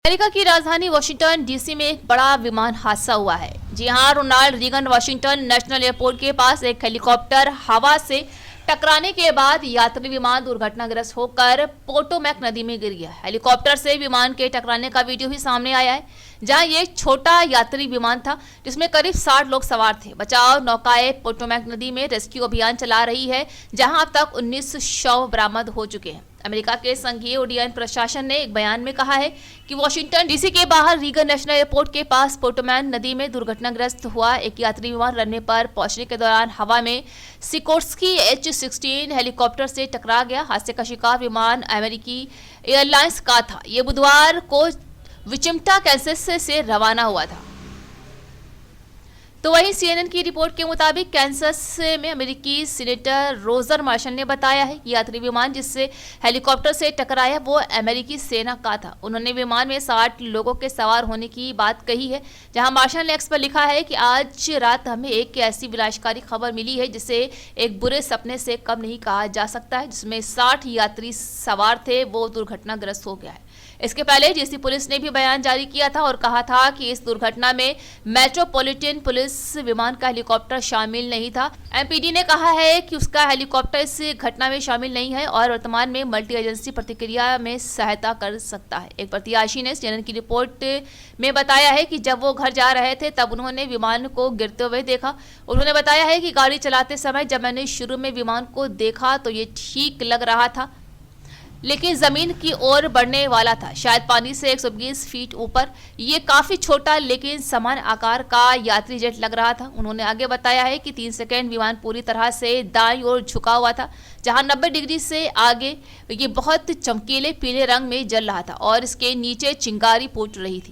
America की राजधानी Washington DC में एक बड़ा विमान हादसा हुआ है। जी हां, Ronald Reagan Washington national airport के पास एक हेलीकॉप्टर हवा से टकराने के बाद यात्री विमान दुर्घटनाग्रस्त होकर पोटोमैक नदी में गिर गया। हेलीकॉप्टर से विमान के टकराने का वीडियो भी सामने आया है, जहां ये छोटा यात्री विमान था जिसमें करीब 60 लोग सवार थे। बचाव नौकाएं पोटोमैक नदी में रेस्क्यू अभियान चला रही है, जहां अब तक 19 शव बरामद हो चुके हैं। अमेरिका के संघीय उड्डयन प्रशासन ने एक बयान में कहा है कि वाशिंगटन डीसी के बाहर रीगन नेशनल एयरपोर्ट के पास पोटोमैक नदी में दुर्घटनाग्रस्त हुआ एक यात्री विमान रनवे पर पहुंचने के दौरान हवा में सिकोर्स्की H-16 हेलीकॉप्टर से टकरा गया। हादसे का शिकार विमान अमेरिकी एयरलाइंस का था। ये बुधवार को विचिम्टा कैंसस से रवाना हुआ था। तो वहीं CNN की रिपोर्ट के मुताबिक कैंसस में अमेरिकी सीनेटर रोजर मार्शल ने बताया है कि यात्री विमान जिससे हेलीकॉप्टर से टकराया वो अमेरिकी सेना का था। उन्होंने विमान में 60 लोगों के सवार होने की बात कही है, जहां मार्शल ने एक्स पर लिखा है कि आज रात हमें एक ऐसी विनाशकारी खबर मिली है जिसे एक बुरे सपने से कम नहीं कहा जा सकता है, जिसमें 60 यात्री सवार थे, वो दुर्घटनाग्रस्त हो गया है। इसके पहले डीसी पुलिस ने भी बयान जारी किया था और कहा था कि इस दुर्घटना में मेट्रोपॉलिटन पुलिस विमान का हेलीकॉप्टर शामिल नहीं था। एमपीडी ने कहा है कि उसका हेलीकॉप्टर इस घटना में शामिल नहीं है और वर्तमान में मल्टी एजेंसी प्रतिक्रिया में सहायता कर सकता है। एक प्रत्याशी ने CNN की रिपोर्ट में बताया है कि जब वो घर जा रहे थे तब उन्होंने विमान को गिरते हुए देखा। उन्होंने बताया है कि गाड़ी चलाते समय जब मैंने शुरू में विमान को देखा तो ये ठीक लग रहा था, लेकिन जमीन की ओर बढ़ने वाला था, शायद पानी से 120 फीट ऊपर। ये काफी छोटा लेकिन समान आकार का यात्री जेट लग रहा था। उन्होंने आगे बताया है कि 3 सेकंड विमान पूरी तरह से दाईं ओर झुका हुआ था, जहां 90 डिग्री से आगे ये बहुत चमकीले पीले रंग में जल रहा था और इसके नीचे चिंगारी फूट रही थी।